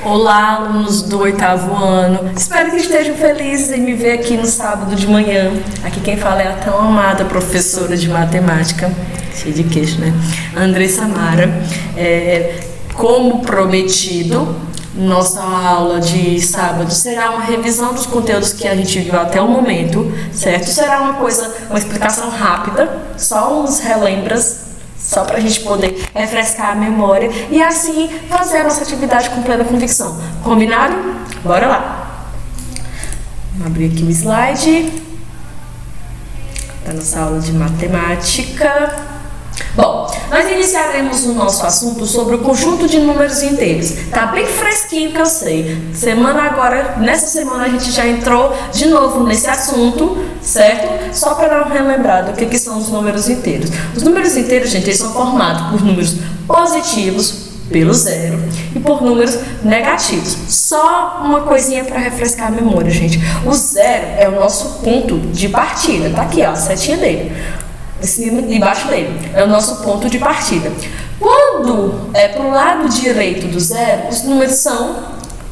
Olá, alunos do 8º ano. Espero que estejam felizes em me ver aqui no sábado de manhã. Aqui quem fala é a tão amada professora de matemática, cheia de queixo, né? Andressa Mara. Como prometido, nossa aula de sábado será uma revisão dos conteúdos que a gente viu até o momento, certo? Será uma explicação rápida, só uns relembras, só para a gente poder refrescar a memória e assim fazer a nossa atividade com plena convicção. Combinado? Bora lá! Vou abrir aqui o slide da nossa aula de matemática. Bom, nós iniciaremos o nosso assunto sobre o conjunto de números inteiros. Tá bem fresquinho que eu sei. Nessa semana a gente já entrou de novo nesse assunto, certo? Só para dar um relembrado do que são os números inteiros. Os números inteiros, gente, eles são formados por números positivos, pelo zero, e por números negativos. Só uma coisinha para refrescar a memória, gente. O zero é o nosso ponto de partida. Tá aqui, ó, a setinha dele. Embaixo dele, é o nosso ponto de partida. Quando é para o lado direito do zero, os números são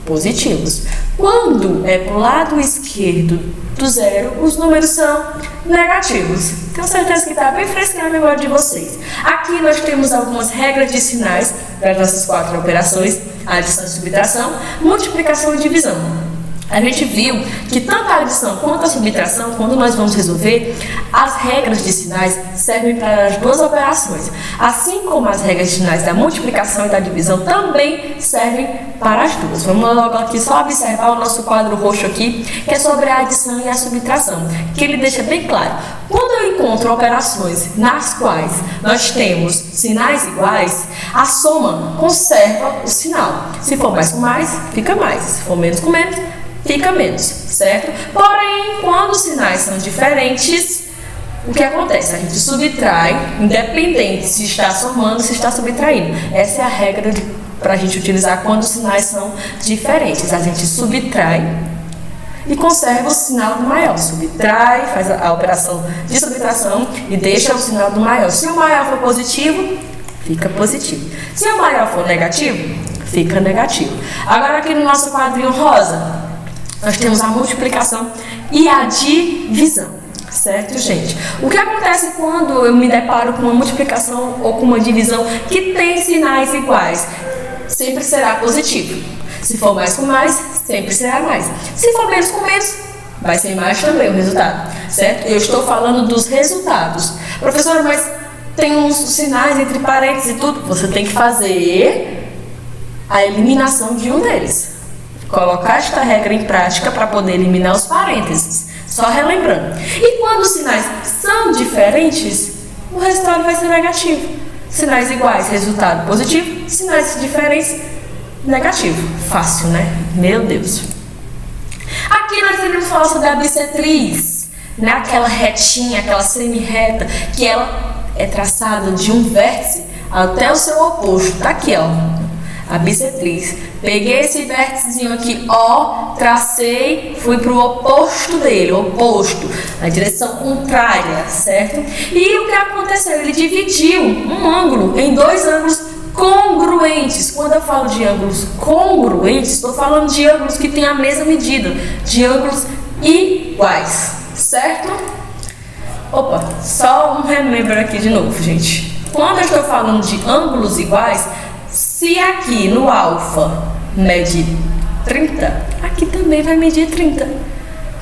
positivos. Quando é para o lado esquerdo do zero, os números são negativos. Tenho certeza que está bem fresquinha na memória de vocês. Aqui nós temos algumas regras de sinais para as nossas 4 operações: adição e subtração, multiplicação e divisão. A gente viu que tanto a adição quanto a subtração, quando nós vamos resolver, as regras de sinais servem para as duas operações. Assim como as regras de sinais da multiplicação e da divisão também servem para as duas. Vamos logo aqui só observar o nosso quadro roxo aqui, que é sobre a adição e a subtração, que ele deixa bem claro. Quando eu encontro operações nas quais nós temos sinais iguais, a soma conserva o sinal. Se for mais com mais, fica mais. Se for menos com menos, fica menos, certo? Porém, quando os sinais são diferentes, o que acontece? A gente subtrai, independente se está somando ou se está subtraindo. Essa é a regra para a gente utilizar quando os sinais são diferentes. A gente subtrai e conserva o sinal do maior. Subtrai, faz a operação de subtração e deixa o sinal do maior. Se o maior for positivo, fica positivo. Se o maior for negativo, fica negativo. Agora aqui no nosso quadrinho rosa, nós temos a multiplicação e a divisão, certo, gente? O que acontece quando eu me deparo com uma multiplicação ou com uma divisão que tem sinais iguais? Sempre será positivo. Se for mais com mais, sempre será mais. Se for menos com menos, vai ser mais também o resultado, certo? Eu estou falando dos resultados. Professora, mas tem uns sinais entre parênteses e tudo. Você tem que fazer a eliminação de um deles. Colocar esta regra em prática para poder eliminar os parênteses. Só relembrando. E quando os sinais são diferentes, o resultado vai ser negativo. Sinais iguais, resultado positivo. Sinais diferentes, negativo. Fácil, né? Meu Deus. Aqui nós iremos falar sobre a bissetriz, né? Aquela retinha, aquela semi-reta, que ela é traçada de um vértice até o seu oposto. Tá aqui, ó. A bissetriz. Peguei esse vérticezinho aqui, ó, tracei, fui para o oposto dele, oposto, na direção contrária, certo? E o que aconteceu? Ele dividiu um ângulo em 2 ângulos congruentes. Quando eu falo de ângulos congruentes, estou falando de ângulos que têm a mesma medida, de ângulos iguais, certo? Opa, só um remember aqui de novo, gente. Quando eu estou falando de ângulos iguais, se aqui no alfa mede 30, aqui também vai medir 30.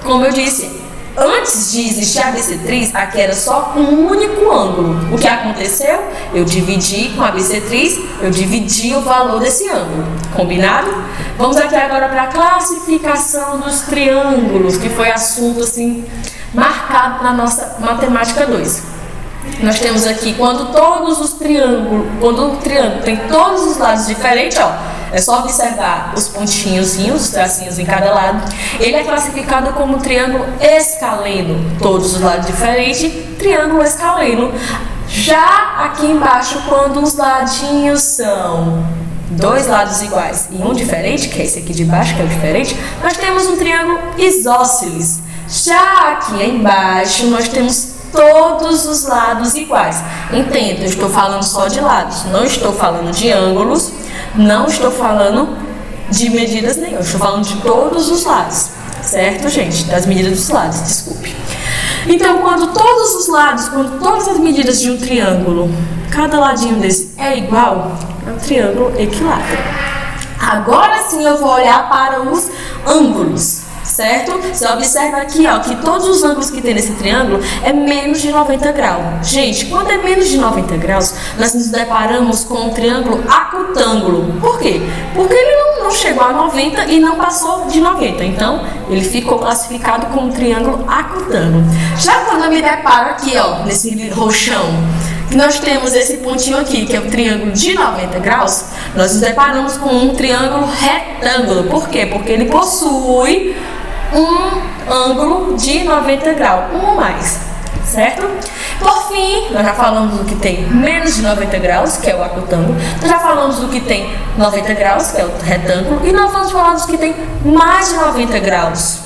Como eu disse, antes de existir a bissetriz, aqui era só um único ângulo. O que aconteceu? Eu dividi com a bissetriz, eu dividi o valor desse ângulo. Combinado? Vamos aqui agora para a classificação dos triângulos, que foi assunto assim marcado na nossa matemática 2. Nós temos aqui quando o triângulo tem todos os lados diferentes, ó, é só observar os pontinhozinhos, os tracinhos em cada lado. Ele é classificado como triângulo escaleno, todos os lados diferentes, triângulo escaleno. Já aqui embaixo, quando os ladinhos são 2 lados iguais e um diferente, que é esse aqui de baixo, que é o diferente, nós temos um triângulo isósceles. Já aqui embaixo, nós temos todos os lados iguais. Entenda, eu estou falando só de lados, não estou falando de ângulos, não estou falando de medidas nenhuma. Eu estou falando de todos os lados, certo, gente? Das medidas dos lados, desculpe. Então, quando todas as medidas de um triângulo, cada ladinho desse é igual, é um triângulo equilátero. Agora sim eu vou olhar para os ângulos, certo? Você observa aqui, ó, que todos os ângulos que tem nesse triângulo é menos de 90 graus. Gente, quando é menos de 90 graus, nós nos deparamos com um triângulo acutângulo. Por quê? Porque ele não chegou a 90 e não passou de 90. Então, ele ficou classificado como um triângulo acutângulo. Já quando eu me deparo aqui, ó, nesse roxão, que nós temos esse pontinho aqui, que é o triângulo de 90 graus, nós nos deparamos com um triângulo retângulo. Por quê? Porque ele possui um ângulo de 90 graus, um ou mais, certo? Por fim, nós já falamos do que tem menos de 90 graus, que é o acutângulo. Nós já falamos do que tem 90 graus, que é o retângulo. E nós vamos falar dos que tem mais de 90 graus,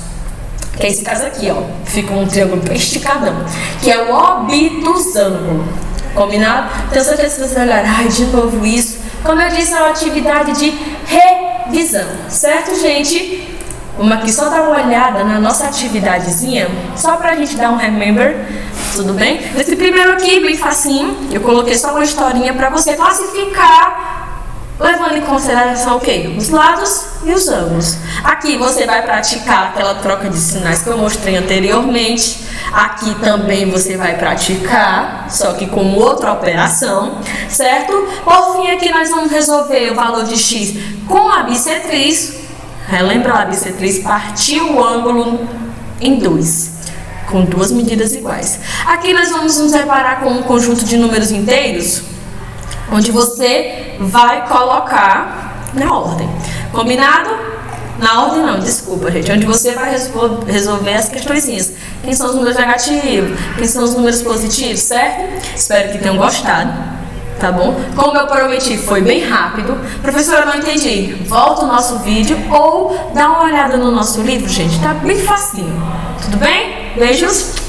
que é esse caso aqui, ó. Fica um triângulo bem esticadão, que é o obtusângulo. Combinado? Tenho certeza que você vai olhar, ai, de novo isso. Como eu disse, é uma atividade de revisão, certo, gente? Vamos aqui só dar uma olhada na nossa atividadezinha, só pra gente dar um remember, tudo bem? Nesse primeiro aqui, bem facinho, eu coloquei só uma historinha pra você classificar, levando em consideração o quê? Os lados e os ângulos. Aqui você vai praticar aquela troca de sinais que eu mostrei anteriormente. Aqui também você vai praticar, só que com outra operação, certo? Por fim, aqui nós vamos resolver o valor de x com a bissetriz. Relembra, a bissetriz partiu o ângulo em dois, com duas medidas iguais. Aqui nós vamos nos deparar com um conjunto de números inteiros, onde você vai colocar na ordem. Combinado? Na ordem não, desculpa, gente. Onde você vai resolver as questõezinhas. Quem são os números negativos? Quem são os números positivos, certo? Espero que tenham gostado, tá bom? Como eu prometi, foi bem rápido. Professora, não entendi. Volta o nosso vídeo ou dá uma olhada no nosso livro, gente. Tá bem facinho. Tudo bem? Beijos.